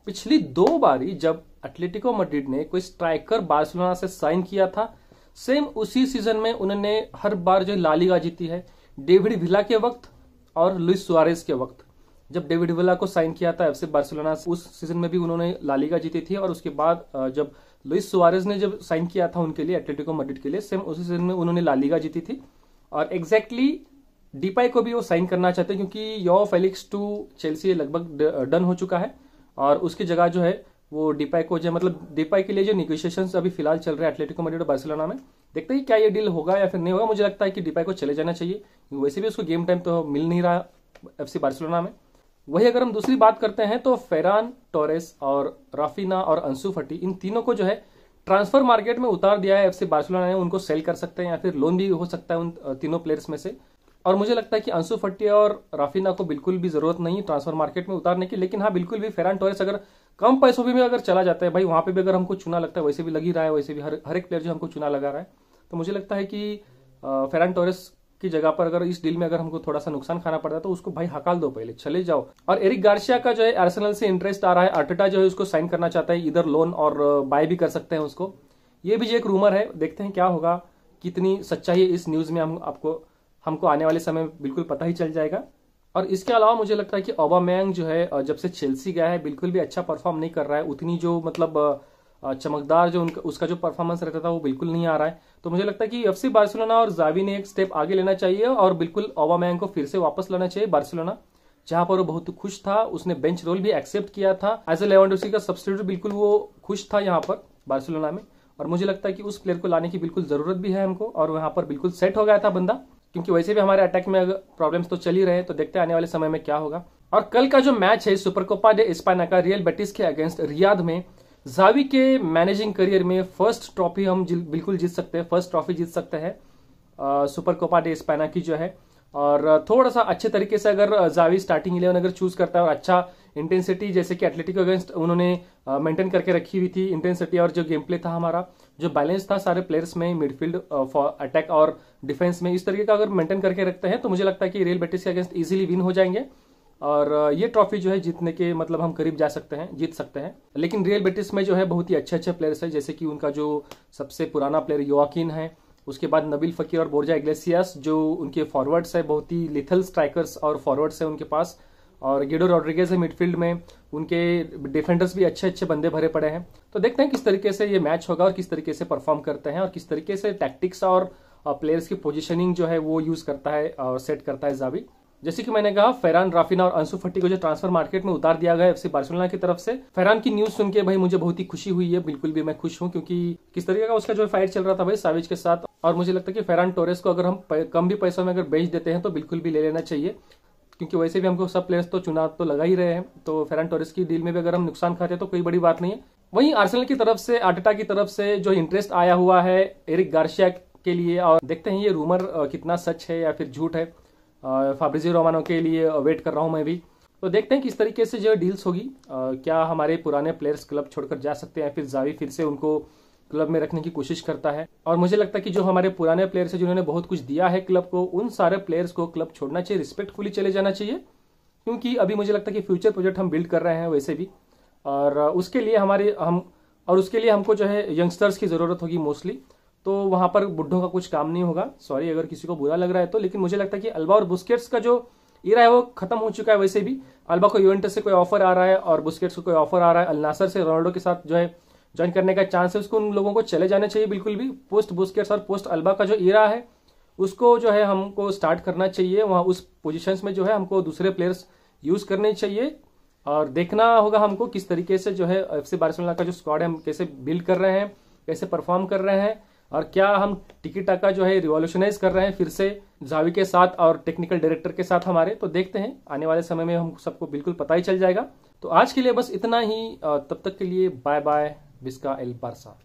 पिछली 2 बारी जब एटलेटिको मैड्रिड ने कोई स्ट्राइकर बार्सिलोना से साइन किया था, सेम उसी सीजन में उन्होंने हर बार जो ला लीगा जीती है, डेविड विला के वक्त और लुइस सुआरेज के वक्त। जब डेविड विला को साइन किया था एफसी बार्सिलोना, उस सीजन में भी उन्होंने ला लीगा जीती थी, और उसके बाद जब लुइस सुआरेज ने जब साइन किया था उनके लिए, एटलेटिको मैड्रिड के लिए, सेम उसी सीजन में उन्होंने ला लीगा जीती थी। और एग्जैक्टली डिपाई को भी वो साइन करना चाहते हैं, क्योंकि यो फेलिक्स टू चेल्सी लगभग डन हो चुका है, और उसकी जगह जो है वो डिपाई को जो मतलब डिपाई के लिए जो निगोशिएशंस अभी फिलहाल चल रहे हैं एटलेटिको मैड्रिड और बार्सिलोना में, देखते हैं क्या ये डील होगा या फिर नहीं होगा। मुझे लगता है कि डिपाई को चले जाना चाहिए, वैसे भी उसको गेम टाइम तो मिल नहीं रहा एफसी बार्सिलोना में। वही अगर हम दूसरी बात करते हैं तो फेरान टोरेस और राफिना और अंसु फटी, इन तीनों को जो है ट्रांसफर मार्केट में उतार दिया है एफसी बार्सिलोना ने। उनको सेल कर सकते हैं या फिर लोन भी हो सकता है उन तीनों प्लेयर्स में से। और मुझे लगता है कि अंसु फटी और राफिना को बिल्कुल भी जरूरत नहीं ट्रांसफर मार्केट में उतारने की, लेकिन हाँ बिल्कुल भी फेरान टोरेस अगर कम पैसों में अगर चला जाता है भाई, वहां पे भी अगर हमको चुना लगता है, वैसे भी लग ही रहा है, वैसे भी हर एक प्लेयर जो हमको चुना लगा रहा है, तो मुझे लगता है कि फेरान टोरेस की जगह पर अगर इस डील में अगर हमको थोड़ा सा नुकसान खाना पड़ता है तो उसको भाई हकाल दो, पहले चले जाओ। और एरिक गार्सिया का जो है आर्सेनल से इंटरेस्ट आ रहा है, आर्टेटा जो है उसको साइन करना चाहता है, इधर लोन और बाय भी कर सकते हैं उसको। ये भी एक रूमर है, देखते हैं क्या होगा, कितनी सच्चाई है इस न्यूज में हमको आने वाले समय में बिल्कुल पता ही चल जाएगा। और इसके अलावा मुझे लगता है कि ऑबामेयांग जो है जब से चेल्सी गया है बिल्कुल भी अच्छा परफॉर्म नहीं कर रहा है, उतनी जो मतलब चमकदार जो उसका जो परफॉर्मेंस रहता था वो बिल्कुल नहीं आ रहा है। तो मुझे लगता है कि एफसी बार्सिलोना और जावी ने एक स्टेप आगे लेना चाहिए और बिल्कुल ऑबामेयांग को फिर से वापस लाना चाहिए बार्सिलोना, जहां पर वो बहुत खुश था। उसने बेंच रोल भी एक्सेप्ट किया था एज ए लेवेंडोव्स्की का सब्स्टिट्यूट, बिल्कुल वो खुश था यहाँ पर बार्सिलोना में। और मुझे लगता है कि उस प्लेयर को लाने की बिल्कुल जरूरत भी है हमको, और वहां पर बिल्कुल सेट हो गया था बंदा, क्योंकि वैसे भी हमारे अटैक में प्रॉब्लम्स तो चल ही रहे हैं। तो देखते हैं आने वाले समय में क्या होगा। और कल का जो मैच है सुपरकोपा डे एस्पाना का रियल बेटिस के अगेंस्ट रियाद में, जावी के मैनेजिंग करियर में फर्स्ट ट्रॉफी हम बिल्कुल जीत सकते हैं, फर्स्ट ट्रॉफी जीत सकते हैं सुपरकोपा डे एस्पाना की जो है। और थोड़ा सा अच्छे तरीके से अगर जावी स्टार्टिंग 11 अगर चूज करता है और अच्छा इंटेंसिटी जैसे कि एटलेटिको अगेंस्ट उन्होंने मेंटेन करके रखी हुई थी इंटेंसिटी, और जो गेम प्ले था हमारा जो बैलेंस था सारे प्लेयर्स में, मिडफील्ड अटैक और डिफेंस में, इस तरीके का अगर मेंटेन करके रखते हैं तो मुझे लगता है कि रियल बेटिस के अगेंस्ट इजीली विन हो जाएंगे और ये ट्रॉफी जो है जीतने के मतलब हम करीब जा सकते हैं, जीत सकते हैं। लेकिन रियल बेटिस में जो है बहुत ही अच्छे अच्छे प्लेयर्स है, जैसे कि उनका जो सबसे पुराना प्लेयर योआकिन है, उसके बाद नबील फकीर और बोर्जा इग्लेसियास जो उनके फॉरवर्ड्स है, बहुत ही लिथल स्ट्राइकर्स और फॉरवर्ड्स है उनके पास, और गिडो रॉड्रिगेज है मिडफील्ड में, उनके डिफेंडर्स भी अच्छे अच्छे बंदे भरे पड़े हैं। तो देखते हैं किस तरीके से ये मैच होगा और किस तरीके से परफॉर्म करते हैं और किस तरीके से टैक्टिक्स और प्लेयर्स की पोजीशनिंग जो है वो यूज करता है और सेट करता है जावी। जैसे कि मैंने कहा, फेरान, राफिना और अंसु फटी को जो ट्रांसफर मार्केट में उतार दिया गया है एफसी बार्सिलोना की तरफ से। फेरान की न्यूज सुन के भाई मुझे बहुत ही खुशी हुई है, बिल्कुल भी मैं खुश हूं, क्योंकि किस तरीके का उसका जो फाइट चल रहा था भाई साविज के साथ। और मुझे लगता है कि फेरान टोरेस को अगर हम कम भी पैसों में अगर बेच देते हैं तो बिल्कुल भी ले लेना चाहिए, क्योंकि वैसे भी हमको सब प्लेयर्स तो चुनाव तो लगा ही रहे हैं। तो फेरान टोरेस की डील में भी अगर हम नुकसान खाते हैं तो कोई बड़ी बात नहीं है। वहीं आर्सेनल की तरफ से, आर्टेटा की तरफ से जो इंटरेस्ट आया हुआ है एरिक गार्सिया के लिए, और देखते हैं ये रूमर कितना सच है या फिर झूठ है। फाब्रिजियो रोमानो के लिए वेट कर रहा हूं मैं भी। तो देखते हैं किस तरीके से जो डील्स होगी, क्या हमारे पुराने प्लेयर्स क्लब छोड़कर जा सकते हैं, फिर जावी फिर से उनको क्लब में रखने की कोशिश करता है। और मुझे लगता है कि जो हमारे पुराने प्लेयर्स हैं जिन्होंने बहुत कुछ दिया है क्लब को, उन सारे प्लेयर्स को क्लब छोड़ना चाहिए, रिस्पेक्टफुली चले जाना चाहिए, क्योंकि अभी मुझे लगता है कि फ्यूचर प्रोजेक्ट हम बिल्ड कर रहे हैं वैसे भी, और उसके लिए हमको जो है यंगस्टर्स की जरूरत होगी मोस्टली। तो वहां पर बुढ़ों का कुछ काम नहीं होगा, सॉरी अगर किसी को बुरा लग रहा है तो, लेकिन मुझे लगता है कि अल्बा और बुस्केट्स का जो इरा है वो खत्म हो चुका है। वैसे भी अल्बा को यूवेंटस से कोई ऑफर आ रहा है और बुस्केट्स को कोई ऑफर आ रहा है, अल नासर से रोनाल्डो के साथ जो है ज्वाइन करने का चांस है, उसको उन लोगों को चले जाना चाहिए बिल्कुल भी। पोस्ट बुस्केट्स और पोस्ट अल्बा का जो इरा है उसको जो है हमको स्टार्ट करना चाहिए, वहां उस पोजीशंस में जो है हमको दूसरे प्लेयर्स यूज करने चाहिए। और देखना होगा हमको किस तरीके से जो है एफसी बार्सिलोना का जो स्क्वाड है हम कैसे बिल्ड कर रहे हैं, कैसे परफॉर्म कर रहे हैं, और क्या हम टिकी टाका जो है रिवॉल्यूशनाइज कर रहे हैं फिर से जावी के साथ और टेक्निकल डायरेक्टर के साथ हमारे। तो देखते हैं आने वाले समय में हम सबको बिल्कुल पता ही चल जाएगा। तो आज के लिए बस इतना ही, तब तक के लिए bye bye, Biska L Barça.